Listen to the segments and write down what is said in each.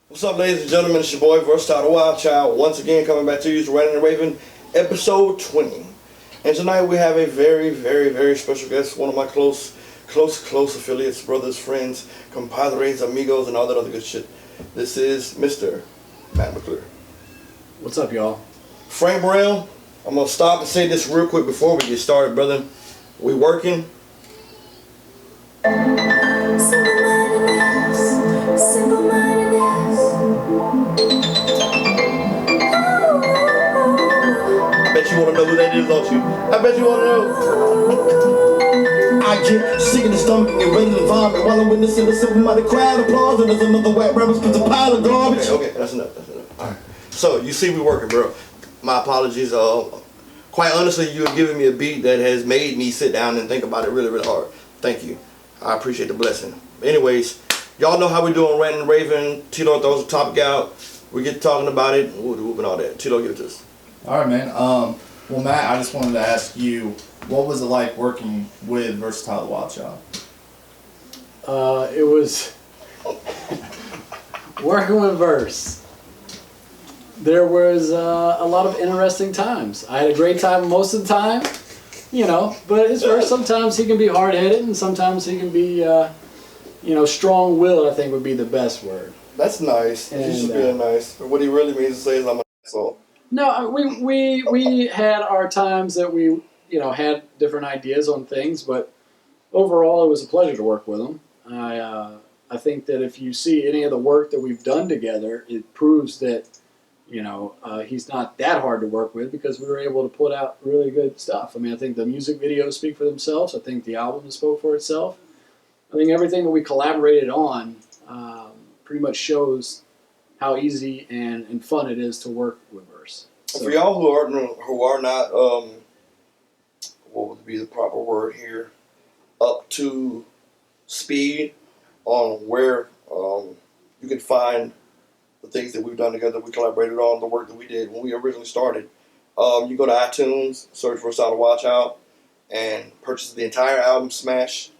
What's up, ladies and gentlemen? It's your boy Versatyle, Wildchyld. Once again, coming back to you, Ranting and Raving, episode 20. And tonight we have a very, very, very special guest. One of my close affiliates, brothers, friends, compadres, amigos, and all that other good shit. This is Mr. Matt McClure. What's up, y'all? Frank Burrell, I'm gonna stop and say this real quick before we get started, brother. We working. I bet you want to know who that is, don't you? I bet you want to know. I get sick in the stomach and get ready to vomit while I'm witnessing a simple-minded crowd applause and there's another whack rapper spits a pile of garbage. Okay, that's enough. All right. So you see, we working, bro. My apologies. Quite honestly, you have given me a beat that has made me sit down and think about it really, really hard. Thank you. I appreciate the blessing. Anyways, y'all know how we do on Ranting and Raving. Tito throws a topic out. We get talking about it. Whoop and all that. Tito, give it to us. All right, man. Well, Matt, I just wanted to ask you, what was it like working with Versatyle the Wildchyld? It was working with Verse. There was a lot of interesting times. I had a great time most of the time, but his Verse, sometimes he can be hard-headed and sometimes he can be, strong-willed, I think would be the best word. That's nice. He's just being nice. But what he really means to say is I'm an asshole. No, we had our times that we, had different ideas on things, but overall it was a pleasure to work with him. I think that if you see any of the work that we've done together, it proves that, he's not that hard to work with because we were able to put out really good stuff. I mean, I think the music videos speak for themselves. I think the album spoke for itself. I think everything that we collaborated on pretty much shows how easy and fun it is to work with Verse. So, for y'all who are not, what would be the proper word here, up to speed on where you can find the things that we've done together, we collaborated on, the work that we did when we originally started. You go to iTunes, search for Versatile Wildchyld, and purchase the entire album Smash,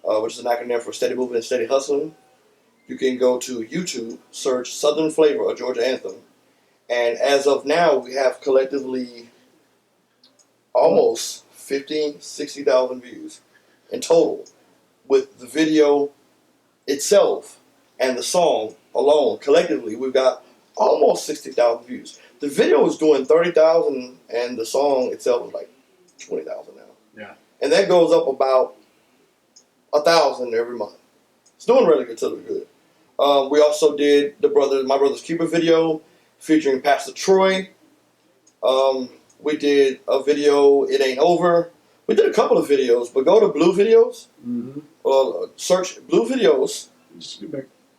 which is an acronym for Steady Moving and Steady Hustling. You can go to YouTube, search Southern Flavor, a Georgia Anthem. And as of now, we have collectively almost 60,000 views in total, with the video itself and the song alone. Collectively, we've got almost 60,000 views. The video is doing 30,000, and the song itself is like 20,000 now. Yeah. And that goes up about 1,000 every month. It's doing really good, totally good. We also did my brother's Cuba video featuring Pastor Troy. We did a video, It Ain't Over. We did a couple of videos, but go to Blue Videos. Mm-hmm. Search Blue Videos.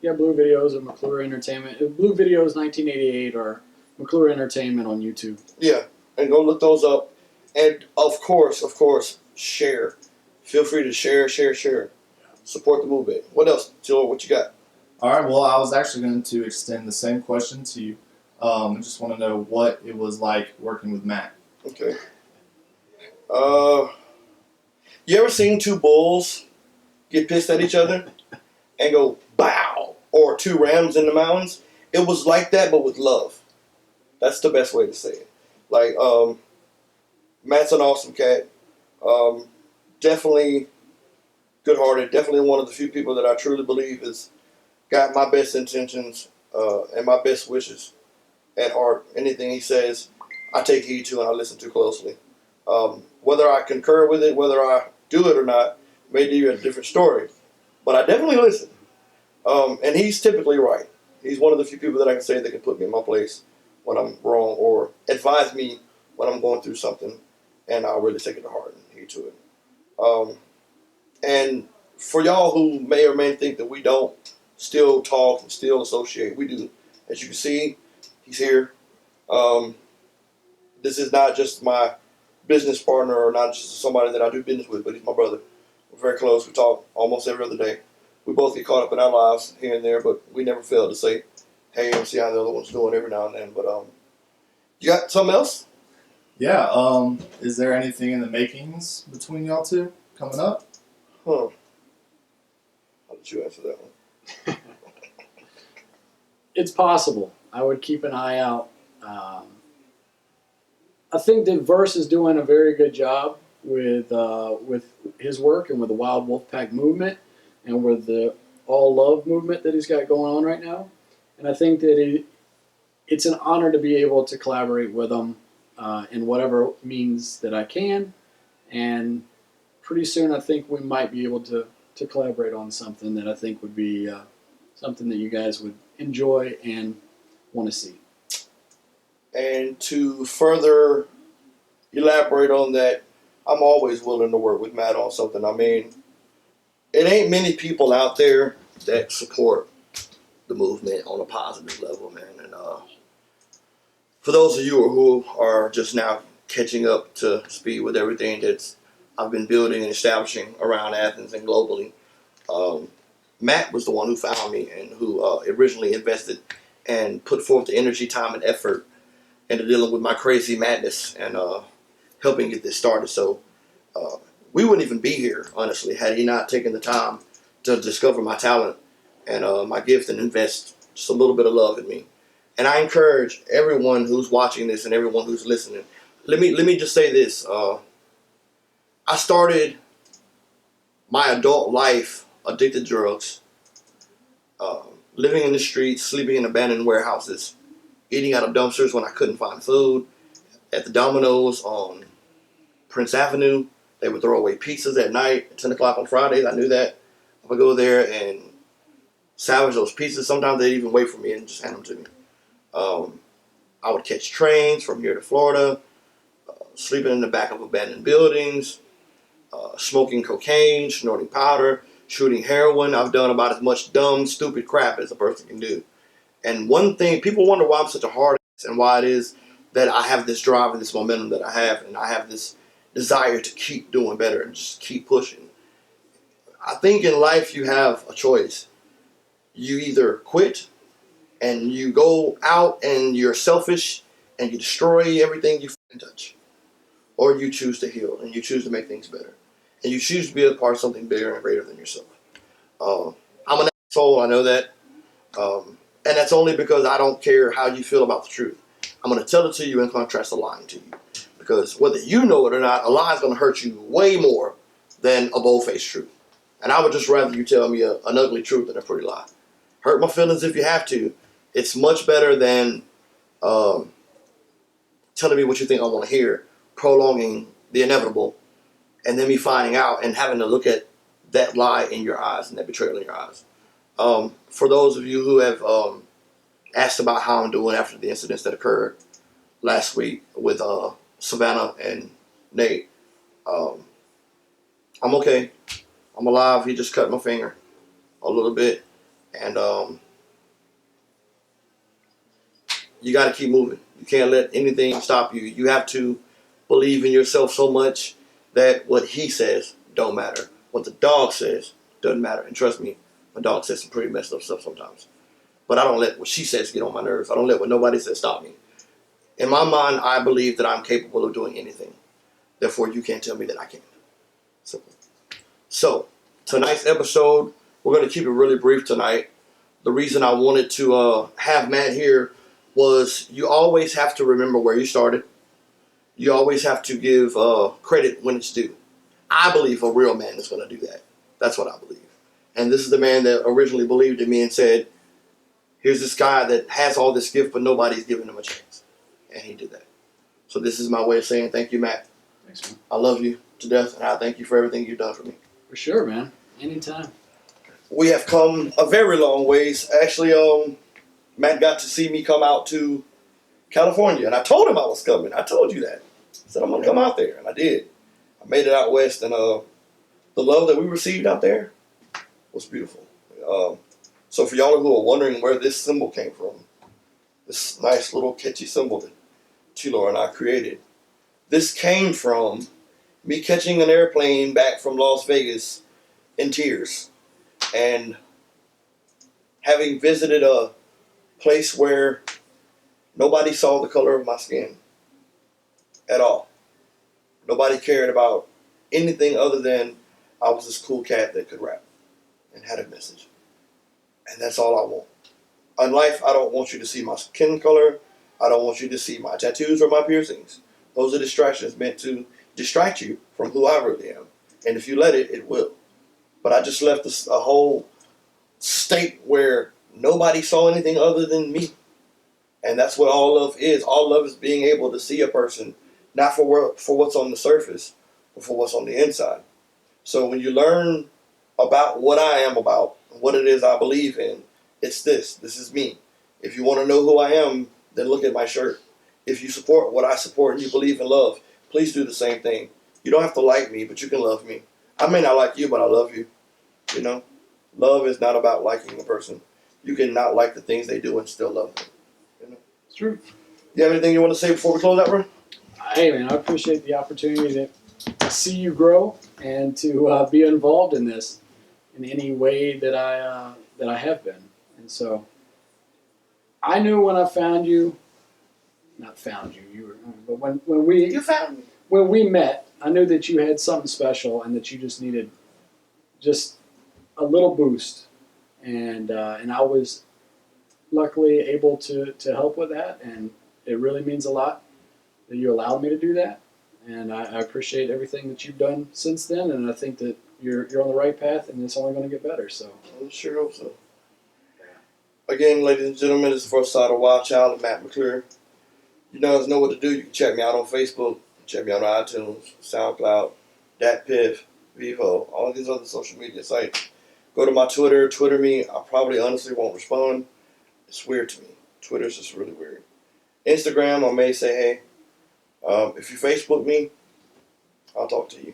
Yeah, Blue Videos or McClure Entertainment. Blue Videos 1988 or McClure Entertainment on YouTube. Yeah, and go look those up. And of course, share. Feel free to share. Support the movement. What else, Jill? What you got? All right, well, I was actually going to extend the same question to you. I just want to know what it was like working with Matt. Okay. You ever seen two bulls get pissed at each other and go, bow, or two rams in the mountains? It was like that, but with love. That's the best way to say it. Like, Matt's an awesome cat. Definitely good-hearted. Definitely one of the few people that I truly believe has got my best intentions and my best wishes at heart. Anything he says, I take heed to and I listen to closely. Whether I concur with it, whether I do it or not, may be a different story. But I definitely listen. And he's typically right. He's one of the few people that I can say that can put me in my place when I'm wrong or advise me when I'm going through something, and I'll really take it to heart and heed to it. And for y'all who may or may think that we don't still talk and still associate, we do. As you can see, he's here. This is not just my business partner or not just somebody that I do business with, but he's my brother. We're very close. We talk almost every other day. We both get caught up in our lives here and there, but we never fail to say, hey, and see how the other one's doing every now and then. But you got something else? Yeah, is there anything in the makings between y'all two coming up? How did you answer that one? it's possible. I would keep an eye out. I think that Verse is doing a very good job with his work and with the Wild Wolfpack movement and with the All Love movement that he's got going on right now. And I think that it's an honor to be able to collaborate with him in whatever means that I can. And pretty soon, I think we might be able to collaborate on something that I think would be something that you guys would enjoy and want to see. And to further elaborate on that, I'm always willing to work with Matt on something. I mean, it ain't many people out there that support the movement on a positive level, man. And for those of you who are just now catching up to speed with everything that's I've been building and establishing around Athens and globally, Matt was the one who found me and who originally invested and put forth the energy, time, and effort into dealing with my crazy madness and helping get this started. So we wouldn't even be here, honestly, had he not taken the time to discover my talent and my gift and invest just a little bit of love in me. And I encourage everyone who's watching this and everyone who's listening. Let me just say this. I started my adult life addicted to drugs, living in the streets, sleeping in abandoned warehouses, eating out of dumpsters when I couldn't find food, at the Domino's on Prince Avenue. They would throw away pizzas at night at 10 o'clock on Fridays. I knew that. I would go there and salvage those pizzas. Sometimes they'd even wait for me and just hand them to me. I would catch trains from here to Florida, sleeping in the back of abandoned buildings, smoking cocaine, snorting powder, shooting heroin. I've done about as much dumb, stupid crap as a person can do. And one thing, people wonder why I'm such a hard ass and why it is that I have this drive and this momentum that I have, and I have this desire to keep doing better and just keep pushing. I think in life you have a choice. You either quit and you go out and you're selfish and you destroy everything you touch, or you choose to heal and you choose to make things better, and you choose to be a part of something bigger and greater than yourself. I'm an asshole, I know that. And that's only because I don't care how you feel about the truth. I'm going to tell it to you in contrast to lying to you. Because whether you know it or not, a lie is going to hurt you way more than a bold-faced truth. And I would just rather you tell me an ugly truth than a pretty lie. Hurt my feelings if you have to. It's much better than telling me what you think I want to hear, prolonging the inevitable, and then me finding out and having to look at that lie in your eyes and that betrayal in your eyes. For those of you who have asked about how I'm doing after the incidents that occurred last week with Savannah and Nate, I'm okay. I'm alive. He just cut my finger a little bit, and you got to keep moving. You can't let anything stop you. You have to believe in yourself so much that what he says don't matter. What the dog says doesn't matter. And trust me, my dog says some pretty messed up stuff sometimes. But I don't let what she says get on my nerves. I don't let what nobody says stop me. In my mind, I believe that I'm capable of doing anything. Therefore, you can't tell me that I can't. Simple. So, tonight's episode, we're going to keep it really brief tonight. The reason I wanted to have Matt here was you always have to remember where you started. You always have to give credit when it's due. I believe a real man is going to do that. That's what I believe. And this is the man that originally believed in me and said, here's this guy that has all this gift, but nobody's giving him a chance. And he did that. So this is my way of saying thank you, Matt. Thanks, man. I love you to death, and I thank you for everything you've done for me. For sure, man. Anytime. We have come a very long ways. Actually, Matt got to see me come out to California, and I told him I was coming. I told you that. I said, I'm going to come out there, and I did. I made it out west, and the love that we received out there was beautiful. So for y'all who are wondering where this symbol came from, this nice little catchy symbol that Chilo and I created, this came from me catching an airplane back from Las Vegas in tears and having visited a place where nobody saw the color of my skin at all. Nobody cared about anything other than I was this cool cat that could rap and had a message. And that's all I want. In life, I don't want you to see my skin color. I don't want you to see my tattoos or my piercings. Those are distractions meant to distract you from who I really am. And if you let it, it will. But I just left a whole state where nobody saw anything other than me. And that's what all love is. All love is being able to see a person, not for what's on the surface, but for what's on the inside. So when you learn about what I am about, what it is I believe in, it's this. This is me. If you want to know who I am, then look at my shirt. If you support what I support and you believe in love, please do the same thing. You don't have to like me, but you can love me. I may not like you, but I love you. You know? Love is not about liking a person. You can not like the things they do and still love them. You know? It's true. You have anything you want to say before we close out, bro? Hey, man, I appreciate the opportunity to see you grow and to be involved in this in any way that I have been. And so I knew when I found you, not found you, you were, but when we You found me. when we met, I knew that you had something special and that you just needed just a little boost, and I was luckily able to help with that, and it really means a lot that you allowed me to do that, and I appreciate everything that you've done since then, and I think that you're on the right path, and it's only going to get better. So I sure hope so. Again, ladies and gentlemen, this is Versatyle, Wildchyld, and Matt McClure. You guys know what to do. You can check me out on Facebook, check me out on iTunes, SoundCloud, DatPiff, Vivo, all these other social media sites. Go to my Twitter, Twitter me. I probably honestly won't respond. It's weird to me. Twitter's just really weird. Instagram, I may say hey. If you Facebook me, I'll talk to you.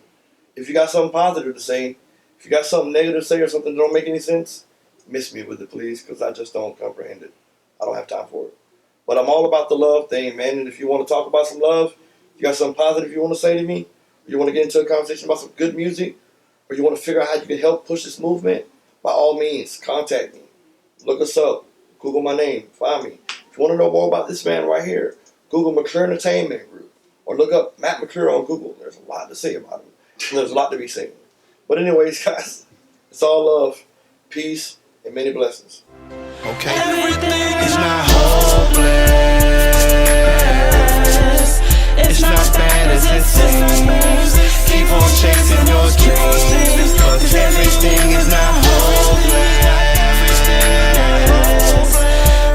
If you got something positive to say, if you got something negative to say or something that don't make any sense, miss me with it, please, because I just don't comprehend it. I don't have time for it. But I'm all about the love thing, man. And if you want to talk about some love, you got something positive you want to say to me, or you want to get into a conversation about some good music, or you want to figure out how you can help push this movement, by all means, contact me. Look us up. Google my name. Find me. If you want to know more about this man right here, Google McClure Entertainment Group, or look up Matt McClure on Google. There's a lot to say about him. There's a lot to be said. But anyways, guys, it's all love, peace, and many blessings. Okay, it's not hopeless. It's not bad as it seems. Keep on chasing your dreams, 'cause everything is not hopeless.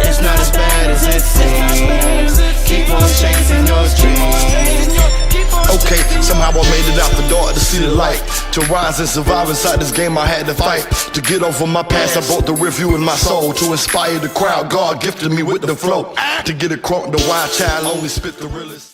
It's not as bad as it seems. Keep on chasing your dreams. Okay, somehow I made it out the door to see the light. To rise and survive inside this game I had to fight. To get over my past, I brought the review in my soul. To inspire the crowd, God gifted me with the flow. To get it crunk, the Wildchyld only spit the realest.